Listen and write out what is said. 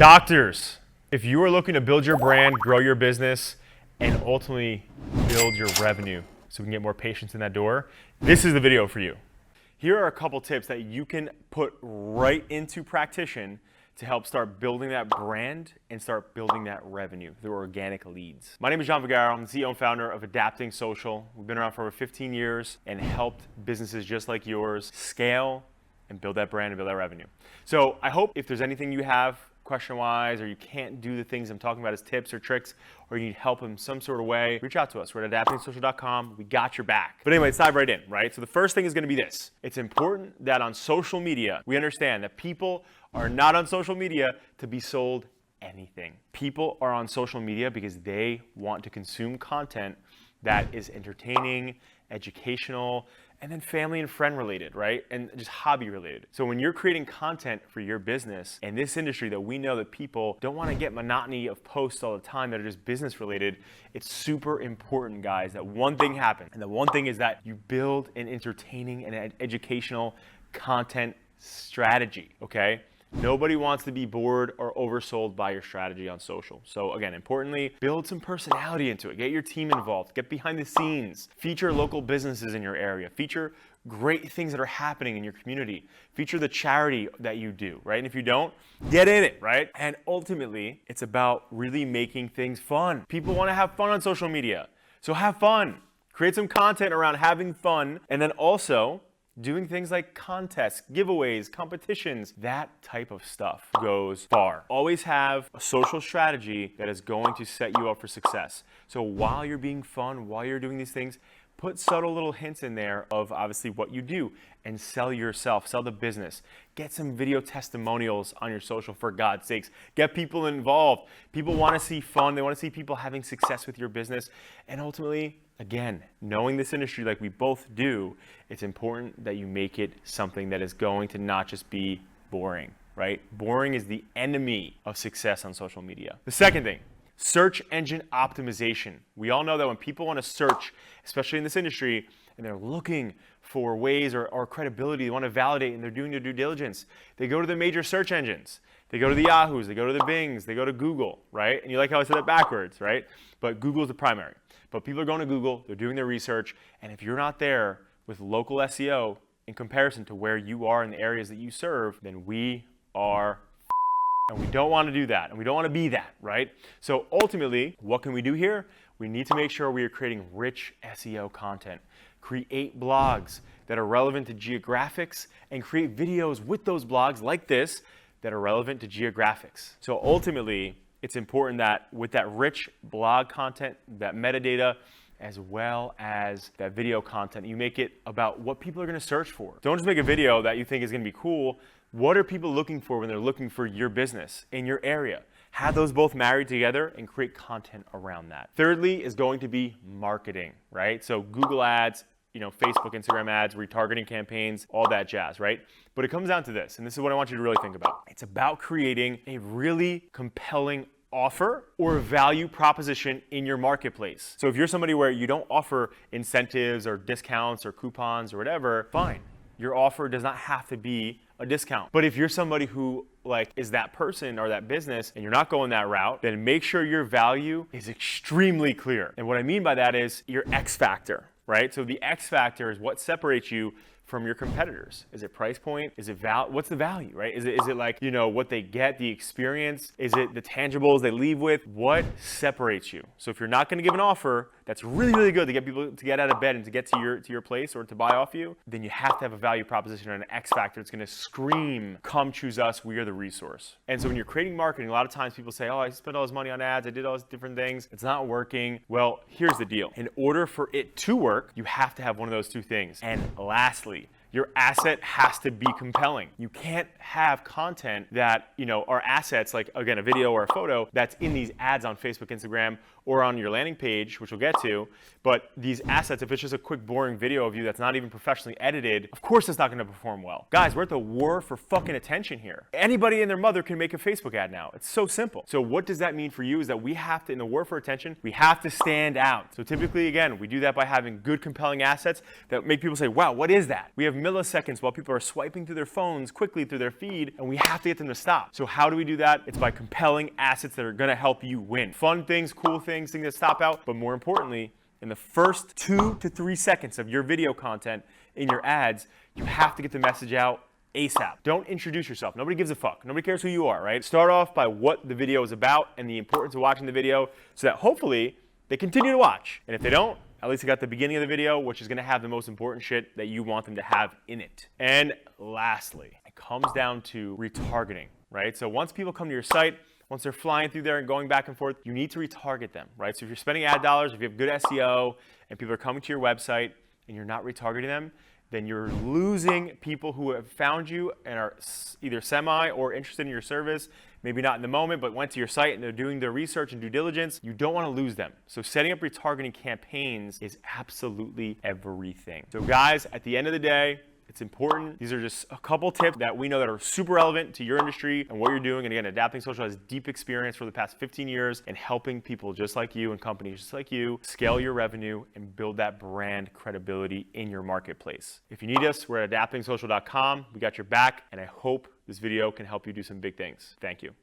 Doctors, if you are looking to build your brand, grow your business, and ultimately build your revenue so we can get more patients in that door, this is the video for you. Here are a couple tips that you can put right into practice to help start building that brand and start building that revenue through organic leads. My name is John Vigaro. I'm the CEO and founder of Adapting Social. We've been around for over 15 years and helped businesses just like yours scale and build that brand and build that revenue. So I hope if there's anything you have question-wise, or you can't do the things I'm talking about as tips or tricks, or you need help in some sort of way, reach out to us. We're at adaptingsocial.com. We got your back. But anyway, let's dive right in, right? So the first thing is going to be this. It's important that on social media, we understand that people are not on social media to be sold anything. People are on social media because they want to consume content that is entertaining, educational, and then family and friend related, right? And just hobby related. So when you're creating content for your business in this industry that we know that people don't want to get monotony of posts all the time that are just business related, it's super important, guys, that one thing happens. And the one thing is that you build an entertaining and educational content strategy, okay? Nobody wants to be bored or oversold by your strategy on social. So again, importantly, build some personality into it. Get your team involved. Get behind the scenes. Feature local businesses in your area. Feature great things that are happening in your community. Feature the charity that you do, right? And if you don't, get in it, right? And ultimately, it's about really making things fun. People want to have fun on social media. So have fun. Create some content around having fun. And then also, doing things like contests, giveaways, competitions, that type of stuff goes far. Always have a social strategy that is going to set you up for success. So while you're being fun, while you're doing these things, put subtle little hints in there of obviously what you do and sell yourself, sell the business. Get some video testimonials on your social, for God's sakes. Get people involved. People want to see fun. They want to see people having success with your business. And ultimately, again, knowing this industry like we both do, it's important that you make it something that is going to not just be boring, right? Boring is the enemy of success on social media. The second thing, search engine optimization. We all know that when people want to search, especially in this industry, and they're looking for ways or credibility, they want to validate and they're doing their due diligence, they go to the major search engines. They go to the Yahoos, they go to the Bings, they go to Google, right? And you like how I said that backwards, right? But Google is the primary. But people are going to Google, they're doing their research, and if you're not there with local SEO in comparison to where you are in the areas that you serve, then we are and we don't want to do that, and we don't want to be that, right? So ultimately, what can we do here? We need to make sure we are creating rich SEO content. Create blogs that are relevant to geographics, and create videos with those blogs like this that are relevant to geographics. So ultimately, it's important that with that rich blog content, that metadata, as well as that video content, you make it about what people are going to search for. Don't just make a video that you think is going to be cool. What are people looking for when they're looking for your business in your area? Have those both married together and create content around that. Thirdly is going to be marketing, right? So Google ads, Facebook, Instagram ads, retargeting campaigns, all that jazz, right? But it comes down to this, and this is what I want you to really think about. It's about creating a really compelling offer or value proposition in your marketplace. So if you're somebody where you don't offer incentives or discounts or coupons or whatever, fine. Your offer does not have to be a discount. But if you're somebody who is that person or that business and you're not going that route, then make sure your value is extremely clear. And what I mean by that is your X factor, right? So the X factor is what separates you from your competitors. Is it price point? Is it what's the value, right? Is it like, what they get, the experience? Is it the tangibles they leave with? What separates you? So if you're not going to give an offer that's really, really good to get people to get out of bed and to get to your place or to buy off you, then you have to have a value proposition or an X factor that's going to scream, come choose us, we are the resource. And so when you're creating marketing, a lot of times people say, oh, I spent all this money on ads, I did all these different things, it's not working. Well, here's the deal. In order for it to work, you have to have one of those two things. And lastly, your asset has to be compelling. You can't have content that, are assets like, again, a video or a photo that's in these ads on Facebook, Instagram, or on your landing page, which we'll get to. But these assets, if it's just a quick, boring video of you that's not even professionally edited, of course it's not gonna perform well. Guys, we're at the war for fucking attention here. Anybody and their mother can make a Facebook ad now. It's so simple. So what does that mean for you is that we have to, in the war for attention, we have to stand out. So typically, again, we do that by having good, compelling assets that make people say, wow, what is that? We have milliseconds while people are swiping through their phones quickly through their feed, and we have to get them to stop. So how do we do that? It's by compelling assets that are gonna help you win. Fun things, cool things that stop out, but more importantly, in the first 2 to 3 seconds of your video content in your ads, you have to get the message out ASAP. Don't introduce yourself. Nobody gives a fuck. Nobody cares who you are, right? Start off by what the video is about and the importance of watching the video so that hopefully they continue to watch. And if they don't, at least they got the beginning of the video, which is gonna have the most important shit that you want them to have in it. And lastly, it comes down to retargeting, right? So once people come to your site, once they're flying through there and going back and forth, you need to retarget them, right? So if you're spending ad dollars, if you have good SEO, and people are coming to your website and you're not retargeting them, then you're losing people who have found you and are either semi or interested in your service, maybe not in the moment, but went to your site and they're doing their research and due diligence. You don't want to lose them. So setting up retargeting campaigns is absolutely everything. So guys, at the end of the day, it's important. These are just a couple tips that we know that are super relevant to your industry and what you're doing. And again, Adapting Social has deep experience for the past 15 years in helping people just like you and companies just like you scale your revenue and build that brand credibility in your marketplace. If you need us, we're at adaptingsocial.com. We got your back, and I hope this video can help you do some big things. Thank you.